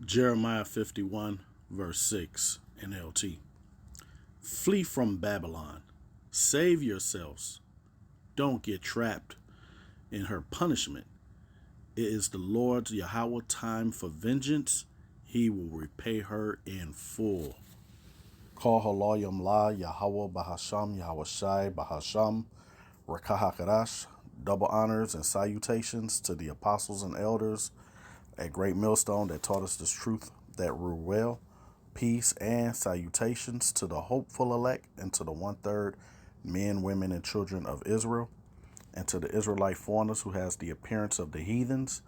Jeremiah 51, verse 6, NLT. Flee from Babylon. Save yourselves. Don't get trapped in her punishment. It is the Lord's Yahweh time for vengeance. He will repay her in full. Call Haloyam La Yahweh Bahasham Yahweh Shai Bahasham Rakahakadash. Double honors and salutations to the apostles and elders at Great Millstone that taught us this truth that rule well. Peace and salutations to the hopeful elect and to the 1/3 men, women, and children of Israel, and to the Israelite foreigners who has the appearance of the heathens,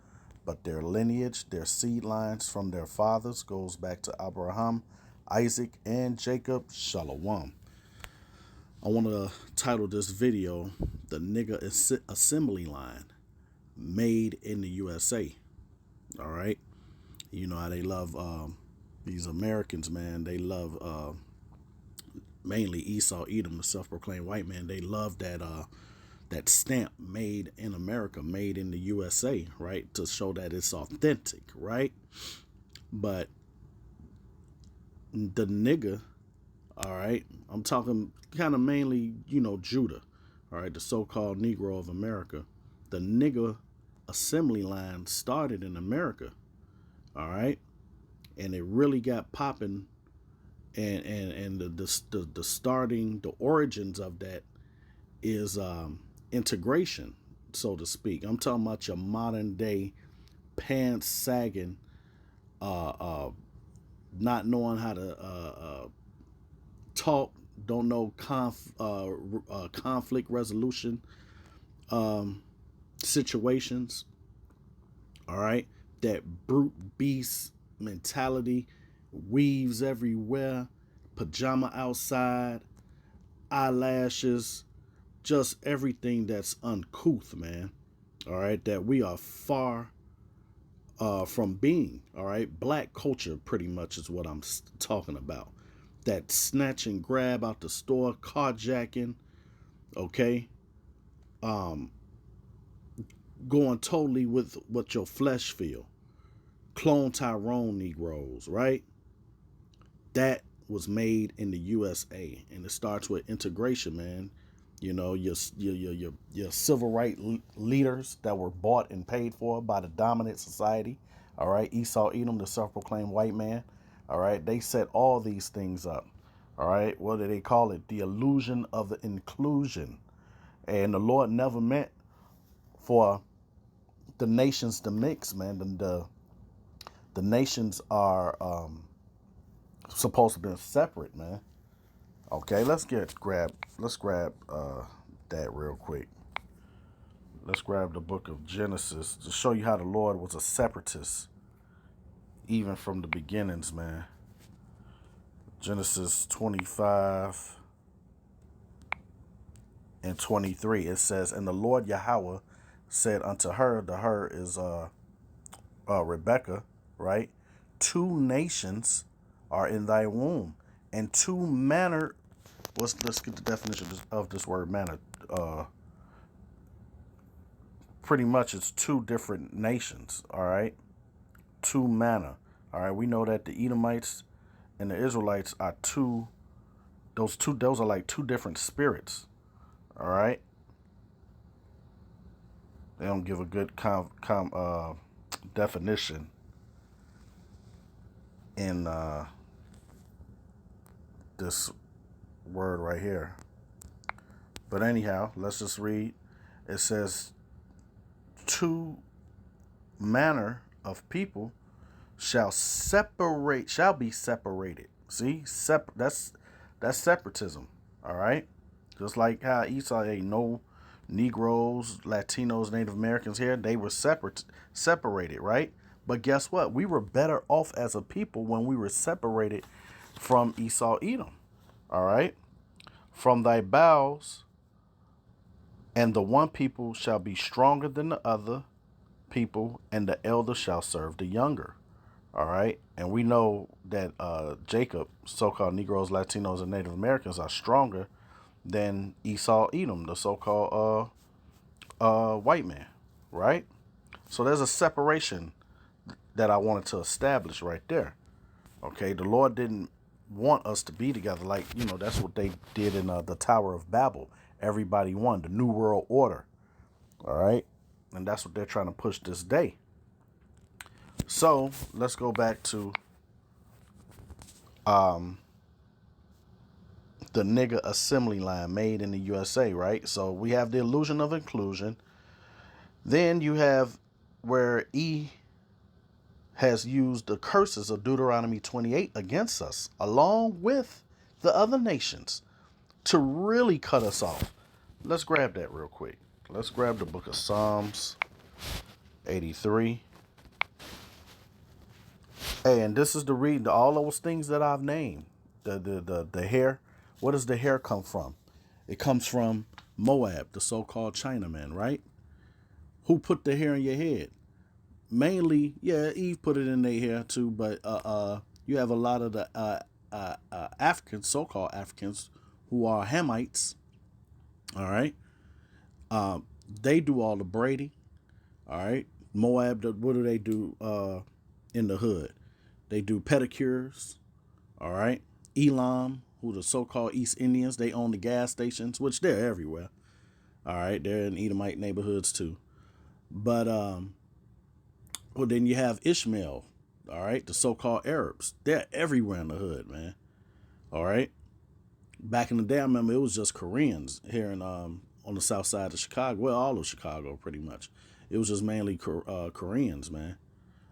but their lineage, their seed lines from their fathers goes back to Abraham, Isaac, and Jacob. Shalom. I want to title this video, The Nigga Assembly Line, Made in the USA. All right. You know how they love these Americans, man. They love mainly Esau Edom, the self-proclaimed white man. They love that stamp, made in America, made in the USA, right? To show that it's authentic, right? But the nigga, all right, I'm talking kind of mainly, Judah, all right, the so-called Negro of America. The nigga assembly line started in America, all right, and it really got popping, and the starting, the origins of that is integration, so to speak. I'm talking about your modern day pants sagging, not knowing how to talk, don't know conflict resolution situations. All right, that brute beast mentality, weaves everywhere, pajama outside, eyelashes, just everything that's uncouth, man. All right, that we are far from being. All right, black culture pretty much is what I'm talking about. That snatch and grab out the store, carjacking, okay, um, going totally with what your flesh feel. Clone Tyrone Negroes, right? That was made in the USA, and it starts with integration, man. You know, your civil rights leaders that were bought and paid for by the dominant society. All right, Esau Edom, the self-proclaimed white man. All right, they set all these things up. All right, what do they call it? The illusion of the inclusion. And the Lord never meant for the nations to mix, man. The nations are supposed to be separate, man. Okay, let's grab that real quick. Let's grab the book of Genesis to show you how the Lord was a separatist even from the beginnings, man. Genesis 25 and 23. It says, "And the Lord Yahweh said unto her," the her is Rebecca, right? "Two nations are in thy womb, and two manner." Let's get the definition of this word manner. Pretty much, it's two different nations. All right, two manner. All right, we know that the Edomites and the Israelites are two. Those are like two different spirits. All right, they don't give a good definition in this word right here. But anyhow, let's just read. It says, "Two manner of people shall be separated." See, that's separatism. All right, just like how Esau ain't no Negroes, Latinos, Native Americans here. They were separated, right? But guess what? We were better off as a people when we were separated from Esau Edom. All right, "From thy bowels, and the one people shall be stronger than the other people, and the elder shall serve the younger." All right. And we know that Jacob, so-called Negroes, Latinos, and Native Americans are stronger than Esau Edom, the so-called white man. Right. So there's a separation that I wanted to establish right there. Okay, the Lord didn't want us to be together like, that's what they did in the Tower of Babel. Everybody won, the New World Order. All right, and that's what they're trying to push this day. So let's go back to the nigga assembly line made in the USA, right? So we have the illusion of inclusion. Then you have where E has used the curses of Deuteronomy 28 against us, along with the other nations, to really cut us off. Let's grab that real quick. Let's grab the book of Psalms 83. And this is the reading, all those things that I've named. The hair. Where does the hair come from? It comes from Moab, the so-called Chinaman, right? Who put the hair in your head? Mainly, yeah, Eve put it in their hair too, but you have a lot of the Africans, so-called Africans, who are Hamites. All right, they do all the braiding. All right, Moab, what do they do in the hood? They do pedicures. All right, Elam, who the so-called East Indians, they own the gas stations, which they're everywhere. All right, they're in Edomite neighborhoods too. But well, then you have Ishmael, all right, the so-called Arabs. They're everywhere in the hood, man. All right. Back in the day, I remember it was just Koreans here in on the south side of Chicago. Well, all of Chicago, pretty much. It was just mainly Koreans, man.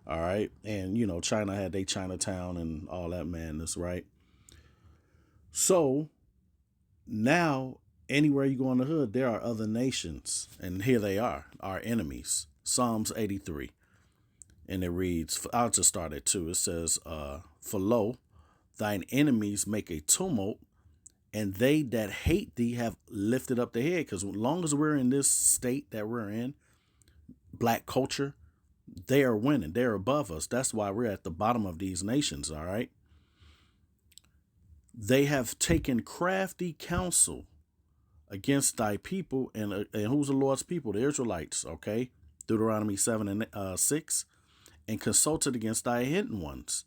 All right, and China had their Chinatown and all that madness, right? So now, anywhere you go in the hood, there are other nations, and here they are, our enemies. Psalms 83. And it reads, I'll just start at 2. It says, For lo, thine enemies make a tumult, and they that hate thee have lifted up their head. Because as long as we're in this state that we're in, black culture, they are winning. They're above us. That's why we're at the bottom of these nations, all right? They have taken crafty counsel against thy people, and who's the Lord's people? The Israelites, okay? Deuteronomy 7 and 6. And consulted against thy hidden ones.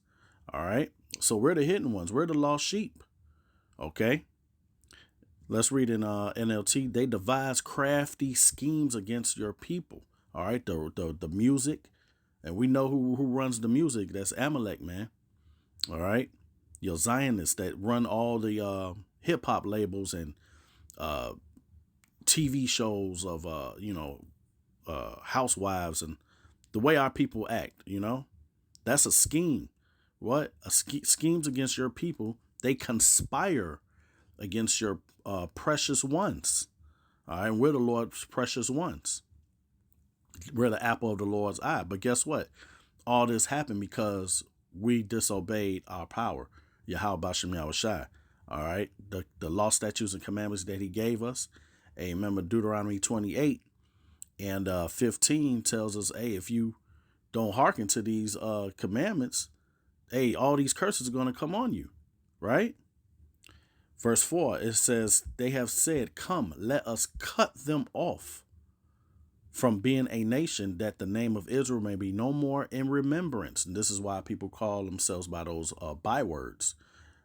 All right. So we're the hidden ones. We're the lost sheep. Okay. Let's read in NLT. They devise crafty schemes against your people. All right. The music. And we know who runs the music. That's Amalek, man. All right. Your Zionists that run all the hip hop labels and TV shows of, housewives and the way our people act, that's a scheme. What? Schemes against your people. They conspire against your precious ones. All right. And we're the Lord's precious ones. We're the apple of the Lord's eye. But guess what? All this happened because we disobeyed our power. Yahweh Bashem Yahushai. All right. The law, statutes, and commandments that he gave us. Hey, remember Deuteronomy 28 and 15 tells us, hey, if you don't hearken to these commandments, hey, all these curses are going to come on you, right? Verse 4, it says, they have said, come, let us cut them off from being a nation, that the name of Israel may be no more in remembrance. And this is why people call themselves by those bywords,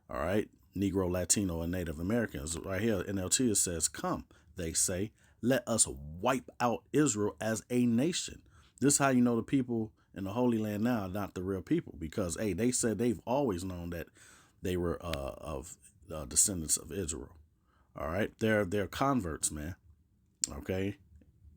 all right? Negro, Latino, and Native Americans. Right here, NLT, it says, come, they say, let us wipe out Israel as a nation. This is how you know the people in the Holy Land now are not the real people, because, hey, they said they've always known that they were of descendants of Israel. All right, they're converts, man. Okay,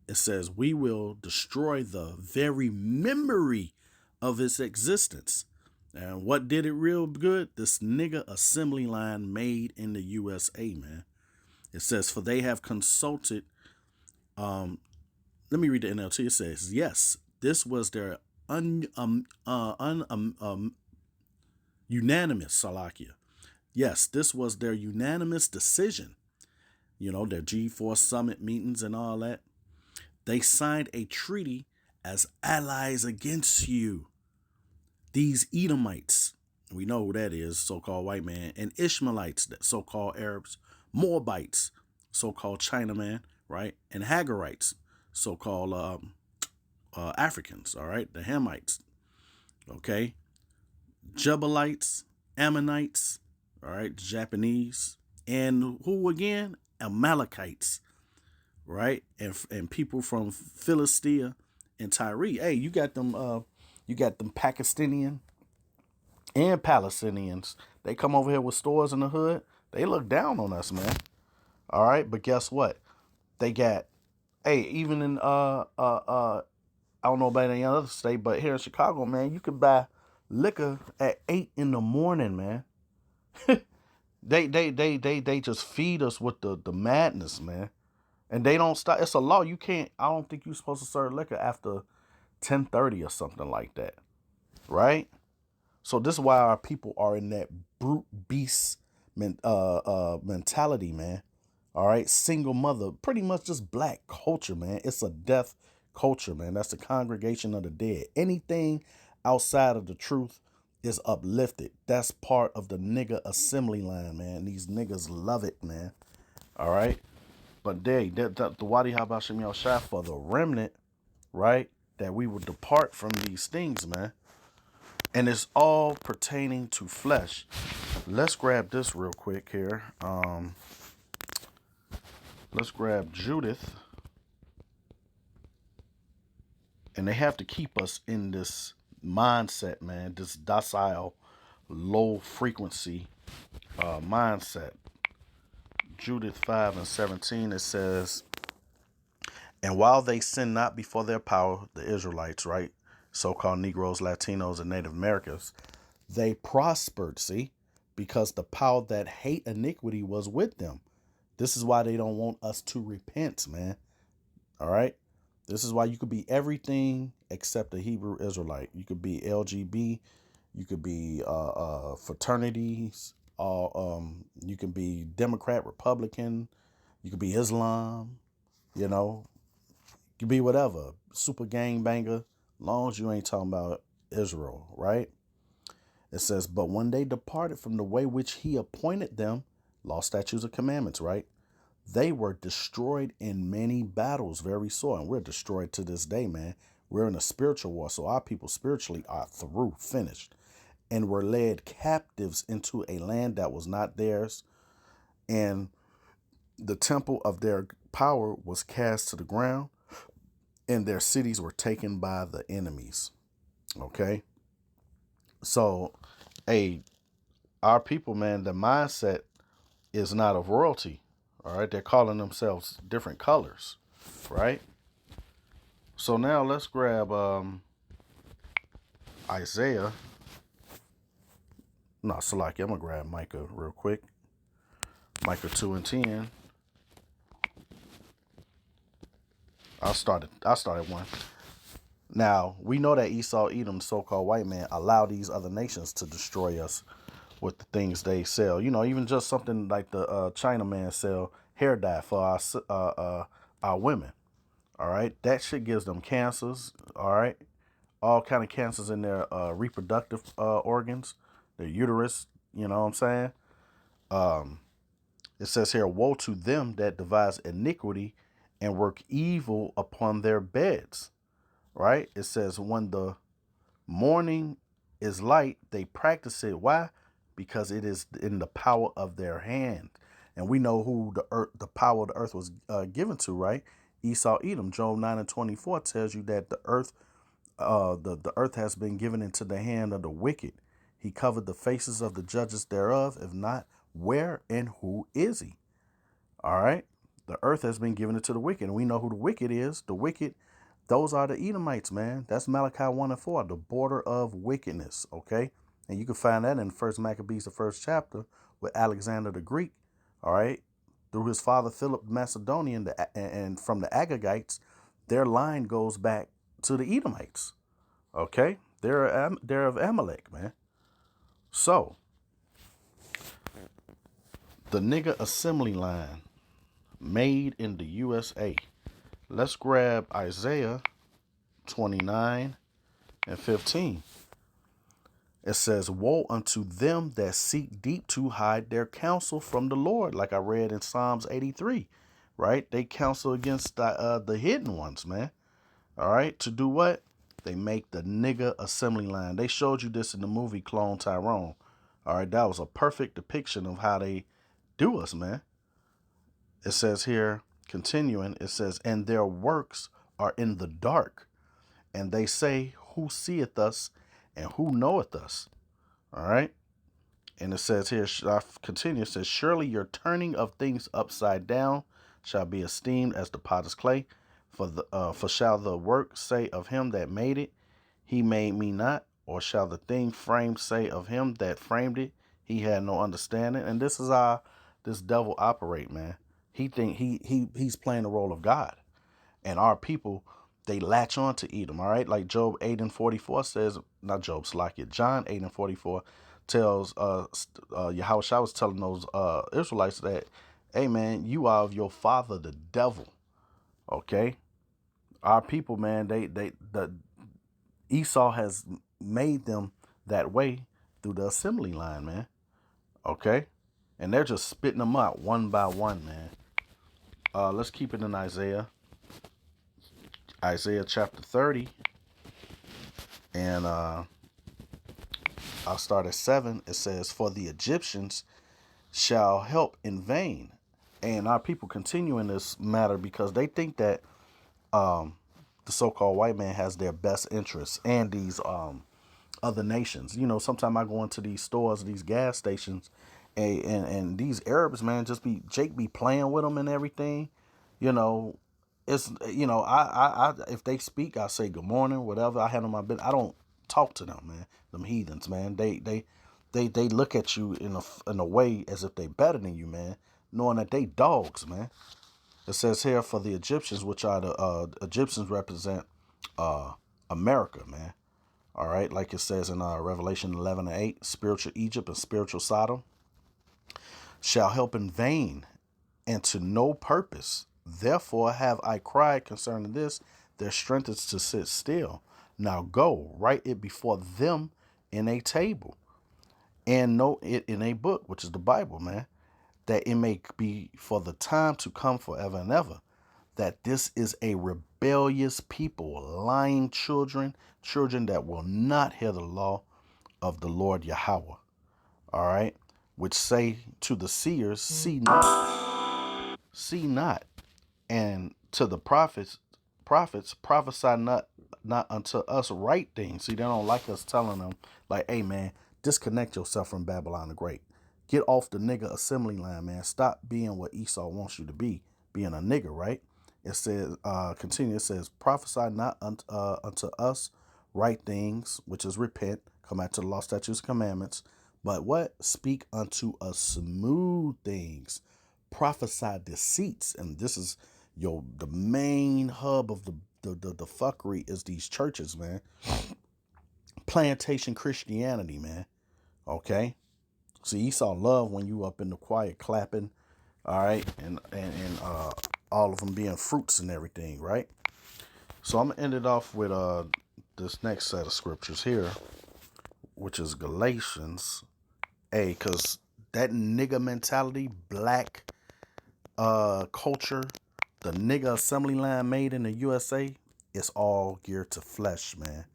it says we will destroy the very memory of its existence. And what did it real good? This nigga assembly line made in the USA, man. It says, for they have consulted. Let me read the NLT. It says, yes, this was their unanimous, Salakia. Yes, this was their unanimous decision. Their G4 summit meetings and all that. They signed a treaty as allies against you. These Edomites, we know who that is, so-called white man, and Ishmaelites, so-called Arabs, Moabites, so-called Chinaman, right, and Hagarites, so-called Africans, all right, the Hamites, Okay. Jebelites, Ammonites, all right, Japanese, and who again? Amalekites, right? And people from Philistia and Tyre. Hey, you got them Pakistani and Palestinians. They come over here with stores in the hood. They look down on us, man. All right, but guess what? They got even in I don't know about any other state, but here in Chicago, man, you could buy liquor at 8 in the morning, man. They just feed us with the madness, man. And they don't stop. It's a law. You can't. I don't think you're supposed to serve liquor after 10:30 or something like that, right? So this is why our people are in that brute beast mentality, man. All right, single mother, pretty much just black culture, man. It's a death culture, man. That's the congregation of the dead. Anything outside of the truth is uplifted. That's part of the nigga assembly line, man. These niggas love it, man. All right, but the Wadi Habashim Yahshua for the remnant, right? That we would depart from these things, man. And it's all pertaining to flesh. Let's grab this real quick here. Let's grab Judith. And they have to keep us in this mindset, man, this docile, low frequency mindset. Judith 5:17, it says, and while they sin not before their power, the Israelites, right? So-called Negroes, Latinos, and Native Americans, they prospered, see, because the power that hate iniquity was with them. This is why they don't want us to repent, man. All right. This is why you could be everything except a Hebrew Israelite. You could be LGB. You could be fraternities. You can be Democrat, Republican. You could be Islam. You know, you could be whatever. Super gangbanger. Long as you ain't talking about Israel, right? It says, but when they departed from the way which he appointed them, law, statutes, and commandments, right? They were destroyed in many battles, very sore. And we're destroyed to this day, man. We're in a spiritual war. So our people spiritually are through, finished. And were led captives into a land that was not theirs. And the temple of their power was cast to the ground. And their cities were taken by the enemies. Okay? So, our people, man, the mindset is not of royalty. All right? They're calling themselves different colors. Right? So now let's grab Isaiah. No, Salaki, I'm going to grab Micah real quick. Micah 2:10. I'll start at 1. Now, we know that Esau, Edom, so-called white man, allow these other nations to destroy us with the things they sell. You know, even just something like the Chinaman sell hair dye for our women. All right? That shit gives them cancers. All right? All kind of cancers in their reproductive organs, their uterus. You know what I'm saying? It says here, woe to them that devise iniquity and work evil upon their beds. Right? It says, when the morning is light, they practice it. Why? Because it is in the power of their hand. And we know who the power of the earth was given to, right? Esau, Edom. Job 9:24 tells you that the earth has been given into the hand of the wicked. He covered the faces of the judges thereof. If not, where and who is he? All right. The earth has been given into the wicked. And we know who the wicked is. The wicked, those are the Edomites, man. That's Malachi 1:4, the border of wickedness. Okay. And you can find that in First Maccabees, the 1st chapter, with Alexander the Greek. All right. Through his father Philip the Macedonian, and from the Agagites, their line goes back to the Edomites. Okay. They're of Amalek, man. So, the nigga assembly line made in the USA. Let's grab Isaiah 29:15. It says, woe unto them that seek deep to hide their counsel from the Lord, like I read in Psalms 83, right? They counsel against the hidden ones, man. All right, to do what? They make the nigga assembly line. They showed you this in the movie Clone Tyrone. All right, that was a perfect depiction of how they do us, man. It says here, continuing, it says, and their works are in the dark, and they say, who seeth us and who knoweth us? All right. And it says here, I continue, it says, surely your turning of things upside down shall be esteemed as the potter's clay. For shall the work say of him that made it, he made me not? Or shall the thing framed say of him that framed it, he had no understanding? And this is how this devil operate, man. He think he's playing the role of God. And our people, they latch on to Edom, all right? Like Job 8:44 says, not Job, Slakia, John 8:44 tells Yahushua was telling those Israelites that, hey man, you are of your father the devil. Okay? Our people, man, the Esau has made them that way through the assembly line, man. Okay? And they're just spitting them out one by one, man. Let's keep it in Isaiah. Isaiah chapter 30. And I'll start at 7. It says, for the Egyptians shall help in vain. And our people continue in this matter because they think that the so-called white man has their best interests and these other nations. You know, sometimes I go into these stores, these gas stations, and these Arabs, man, Jake be playing with them and everything. You know, it's, you know, I if they speak, I say good morning, whatever. I handle my business. I don't talk to them, man. Them heathens, man. They look at you in a way as if they better than you, man, knowing that they dogs, man. It says here, for the Egyptians, which are the Egyptians represent America, man. All right, like it says in Revelation 11:8, spiritual Egypt and spiritual Sodom shall help in vain and to no purpose. Therefore have I cried concerning this, their strength is to sit still. Now go, write it before them in a table, and note it in a book, which is the Bible, man, that it may be for the time to come forever and ever, that this is a rebellious people, lying children, children that will not hear the law of the Lord Yahweh. All right, which say to the seers, see not, and to the prophets prophesy not unto us right things. See, they don't like us telling them, like, hey man, disconnect yourself from Babylon the Great. Get off the nigga assembly line, man. Stop being what Esau wants you to be, being a nigga, right? It says, continue, it says, prophesy not unto us right things, which is repent, come out to the law, statutes, commandments, but what? Speak unto us smooth things. Prophesy deceits. And this is the main hub of the fuckery is these churches, man. Plantation Christianity, man. Okay? See, Esau love when you up in the choir clapping, all right, and all of them being fruits and everything, right? So I'm gonna end it off with this next set of scriptures here, which is Galatians. Cause that nigga mentality, black culture, the nigga assembly line made in the USA, it's all geared to flesh, man.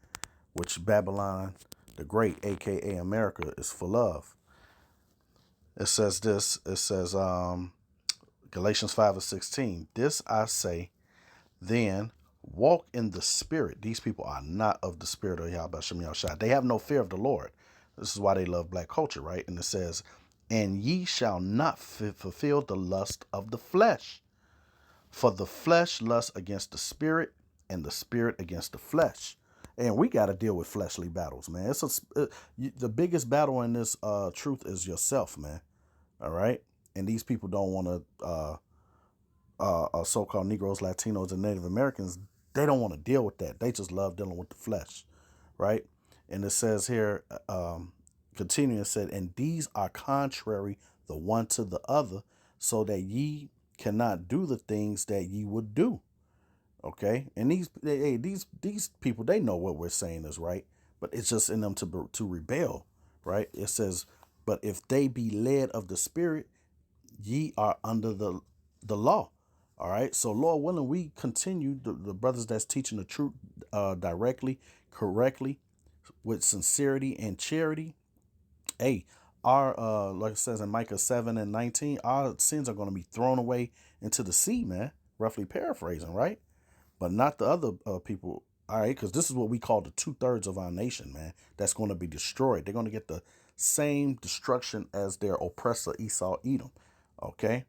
Which Babylon the Great, aka America, is full of. It says this. It says Galatians 5:16. This I say, then walk in the spirit. These people are not of the spirit of Yahweh Shem Yahushua. They have no fear of the Lord. This is why they love black culture, right? And it says, and ye shall not fulfill the lust of the flesh. For the flesh lusts against the spirit, and the spirit against the flesh. And we got to deal with fleshly battles, man. The biggest battle in this truth is yourself, man. All right? And these people don't want to, so-called Negroes, Latinos, and Native Americans, they don't want to deal with that. They just love dealing with the flesh, right? And it says here, continuing, it said, and these are contrary the one to the other, so that ye cannot do the things that ye would do. Okay, and these people, they know what we're saying is right, but it's just in them to rebel, right? It says, but if they be led of the Spirit, ye are under the law. All right, so Lord willing, we continue the brothers that's teaching the truth directly correctly with sincerity and charity, hey, our like it says in Micah 7:19, our sins are going to be thrown away into the sea, man. Roughly paraphrasing, right? But not the other people. All right, because this is what we call the 2/3 of our nation, man. That's going to be destroyed. They're going to get the same destruction as their oppressor Esau, Edom. Okay,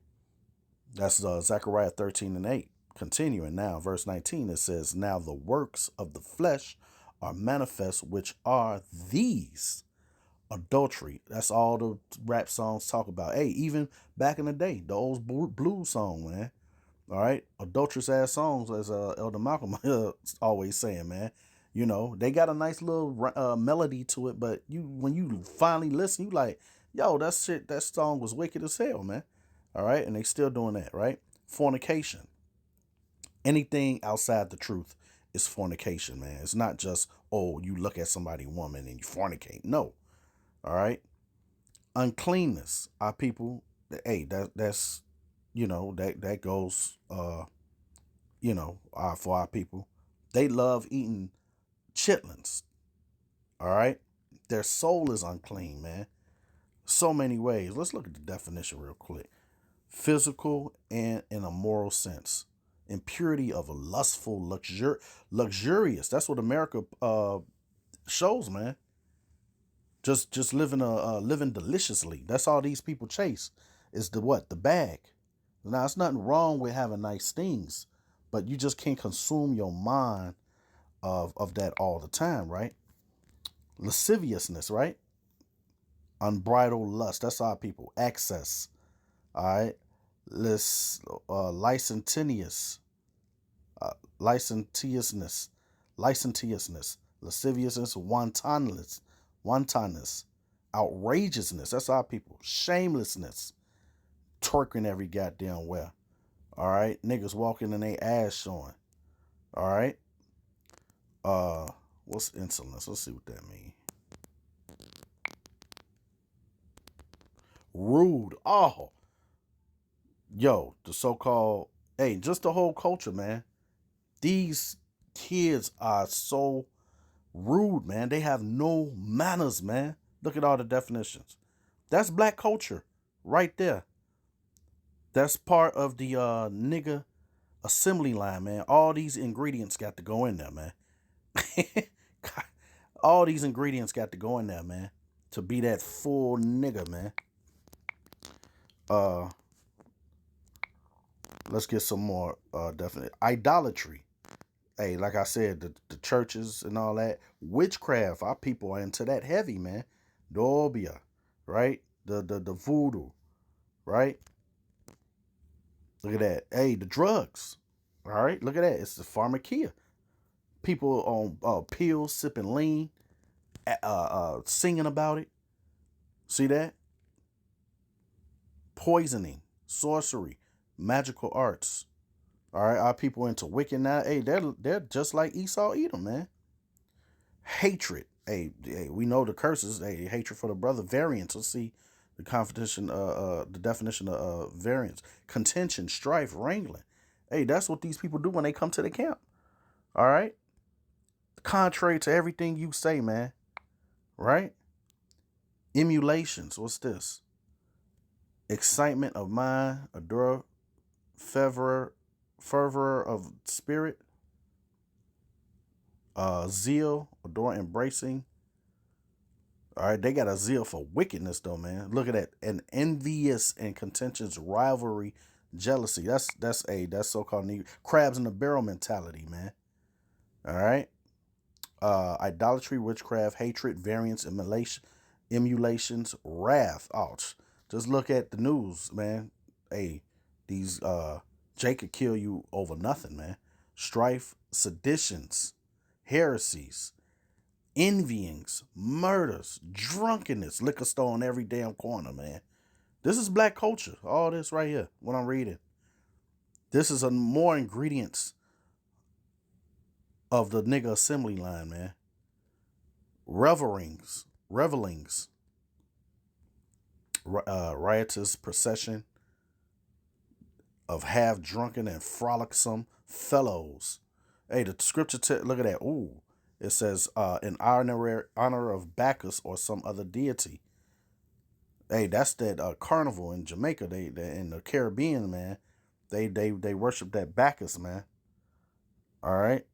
that's Zechariah 13:8. Continuing now, verse 19, it says, "Now the works of the flesh are manifest, which are these." Adultery. That's all the rap songs talk about. Hey, even back in the day, the old blues song, man. All right, adulterous ass songs, as Elder Malcolm always saying, man. You know, they got a nice little melody to it, but when you finally listen, you like, yo, that shit, that song was wicked as hell, man. All right, and they still doing that, right? Fornication. Anything outside the truth is fornication, man. It's not just, oh, you look at somebody woman and you fornicate. No. All right. Uncleanness. Our people, hey, that's that goes for our people. They love eating chitlins. All right. Their soul is unclean, man. So many ways. Let's look at the definition real quick. Physical and in a moral sense. Impurity of a lustful, luxurious. That's what America shows, man. Just living deliciously. That's all these people chase. Is the what? The bag. Now, it's nothing wrong with having nice things, but you just can't consume your mind of that all the time, right? Lasciviousness, right? Unbridled lust. That's our people. Excess. All right. Licentious. Licentiousness. Licentiousness. Lasciviousness. Wantonness. Outrageousness. That's our people. Shamelessness. Twerking every goddamn where. All right. Niggas walking and they ass showing. All right. What's insolence? Let's see what that means. Rude. Oh, yo, the so-called, hey, just the whole culture, man. These kids are so rude, man. They have no manners, man. Look at all the definitions. That's black culture right there. That's part of the nigga assembly line, man. All these ingredients got to go in there, man. All these ingredients got to go in there, man, to be that full nigga, man. Uh, let's get some more definite idolatry. Hey, like I said, the churches and all that witchcraft. Our people are into that heavy, man. Dobia, right? The voodoo, right? Look at that. Hey, the drugs. All right, look at that. It's the pharmakia. People on pills, sipping lean, singing about it. See that? Poisoning, sorcery, magical arts. All right, our people into Wiccan now. Hey, they're just like Esau Edom, man. Hatred. Hey, we know the curses. Hey, hatred for the brother. Variance. Let's see the the definition of variance. Contention, strife, wrangling. Hey, that's what these people do when they come to the camp. All right. Contrary to everything you say, man. Right? Emulations. What's this? Excitement of mind, adore, fervor of spirit, zeal, adore, embracing. All right, they got a zeal for wickedness, though, man. Look at that, an envious and contentious rivalry, jealousy. That's so-called crabs in the barrel mentality, man. All right, idolatry, witchcraft, hatred, variance, emulations, wrath. Ouch. Just look at the news, man. Hey, these Jake could kill you over nothing, man. Strife, seditions, heresies, envyings, murders, drunkenness, liquor store on every damn corner, man. This is black culture. All this right here, what I'm reading. This is a more ingredients of the nigga assembly line, man. Revelings, riotous procession of half-drunken and frolicsome fellows. Hey, the scripture, look at that. Ooh, It says, in honor of Bacchus or some other deity. Hey, that's that carnival in Jamaica. They in the Caribbean, man. They worship that Bacchus, man. All right.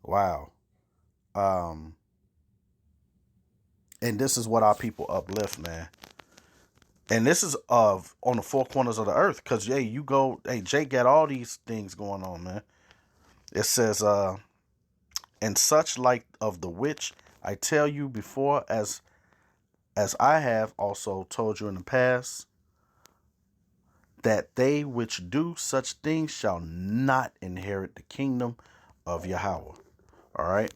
Wow. Um, and this is what our people uplift, man. And this is on the four corners of the earth, cause Jake got all these things going on, man. It says, and such like of the which I tell you before, as I have also told you in the past, that they which do such things shall not inherit the kingdom of Yahweh. All right.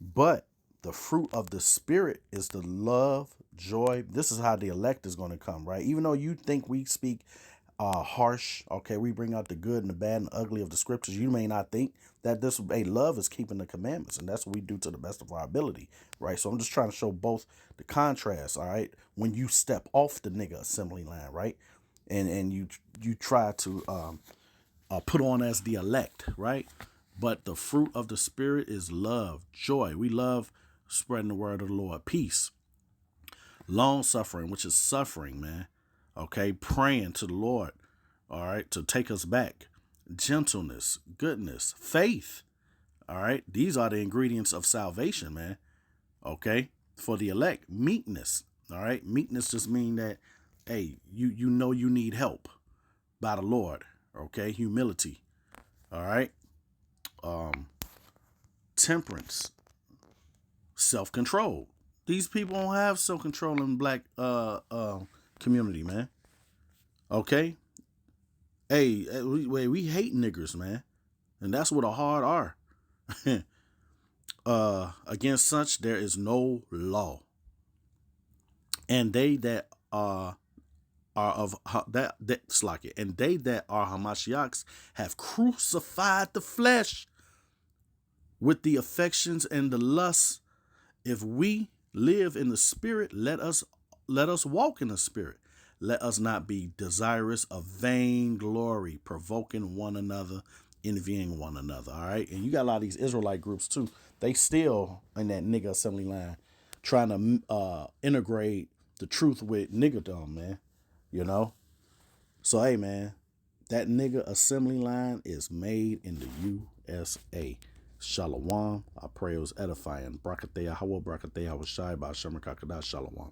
But the fruit of the Spirit is the love, joy. This is how the elect is going to come, right? Even though you think we speak harsh, okay, we bring out the good and the bad and the ugly of the scriptures, you may not think that love is keeping the commandments, and that's what we do to the best of our ability, right? So I'm just trying to show both the contrast, all right? When you step off the nigga assembly line, right? And you try to put on as the elect, right? But the fruit of the Spirit is love, joy. We love spreading the word of the Lord. Peace, long suffering, which is suffering, man. Okay, praying to the Lord, all right, to take us back. Gentleness, goodness, faith, all right. These are the ingredients of salvation, man. Okay, for the elect. Meekness, all right. Meekness just mean that, hey, you know you need help by the Lord. Okay, humility, all right. Temperance, self-control. These people don't have self-control in black community, man. Okay. Hey, we hate niggers, man. And that's what a hard R. Against such there is no law. And they that are of that's like it. And they that are Hamashiachs have crucified the flesh with the affections and the lusts. If we live in the Spirit, let us walk in the Spirit. Let us not be desirous of vain glory, provoking one another, envying one another. All right. And you got a lot of these Israelite groups too. They still in that nigga assembly line trying to integrate the truth with niggerdom, man. You know? So, hey, man, that nigga assembly line is made in the USA. Shalom. I pray it was edifying. Brakatea Hawa Brakatea Hawa Shai Ba Shalom.